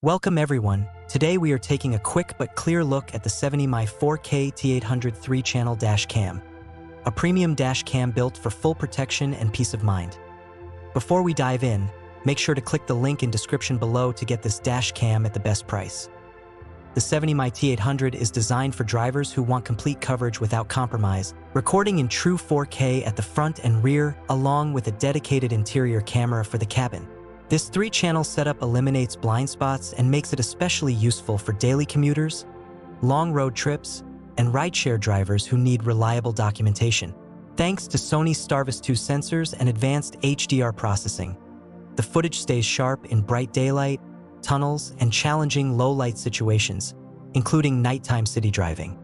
Welcome everyone. Today we are taking a quick but clear look at the 70mm 4K T800 3-channel dash cam, a premium dash cam built for full protection and peace of mind. Before we dive in, make sure to click the link in description below to get this dash cam at the best price. The 70mm T800 is designed for drivers who want complete coverage without compromise, recording in true 4K at the front and rear, along with a dedicated interior camera for the cabin. This 3-channel setup eliminates blind spots and makes it especially useful for daily commuters, long road trips, and rideshare drivers who need reliable documentation. Thanks to Sony STARVIS 2 sensors and advanced HDR processing, the footage stays sharp in bright daylight, tunnels, and challenging low-light situations, including nighttime city driving.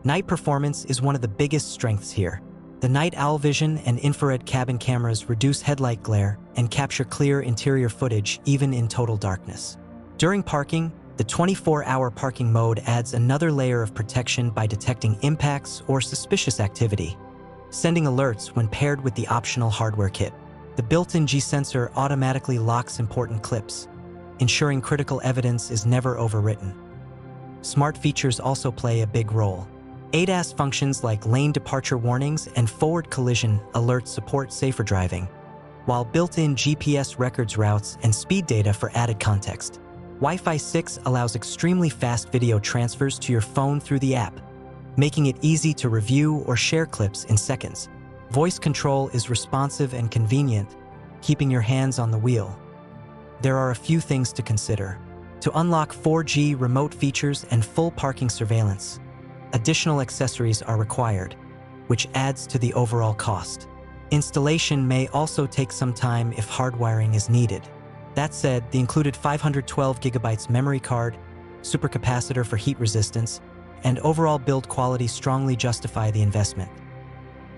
Night performance is one of the biggest strengths here. The night owl vision and infrared cabin cameras reduce headlight glare and capture clear interior footage even in total darkness. During parking, the 24-hour parking mode adds another layer of protection by detecting impacts or suspicious activity, sending alerts when paired with the optional hardware kit. The built-in G-sensor automatically locks important clips, ensuring critical evidence is never overwritten. Smart features also play a big role. ADAS functions like lane departure warnings and forward collision alerts support safer driving, while built-in GPS records routes and speed data for added context. Wi-Fi 6 allows extremely fast video transfers to your phone through the app, making it easy to review or share clips in seconds. Voice control is responsive and convenient, keeping your hands on the wheel. There are a few things to consider. To unlock 4G remote features and full parking surveillance, additional accessories are required, which adds to the overall cost. Installation may also take some time if hardwiring is needed. That said, the included 512GB memory card, supercapacitor for heat resistance, and overall build quality strongly justify the investment.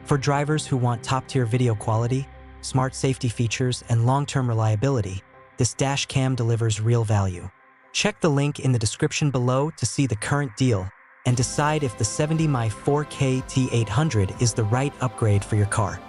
For drivers who want top-tier video quality, smart safety features, and long-term reliability, this dash cam delivers real value. Check the link in the description below to see the current deal and decide if the 70mm 4K T800 is the right upgrade for your car.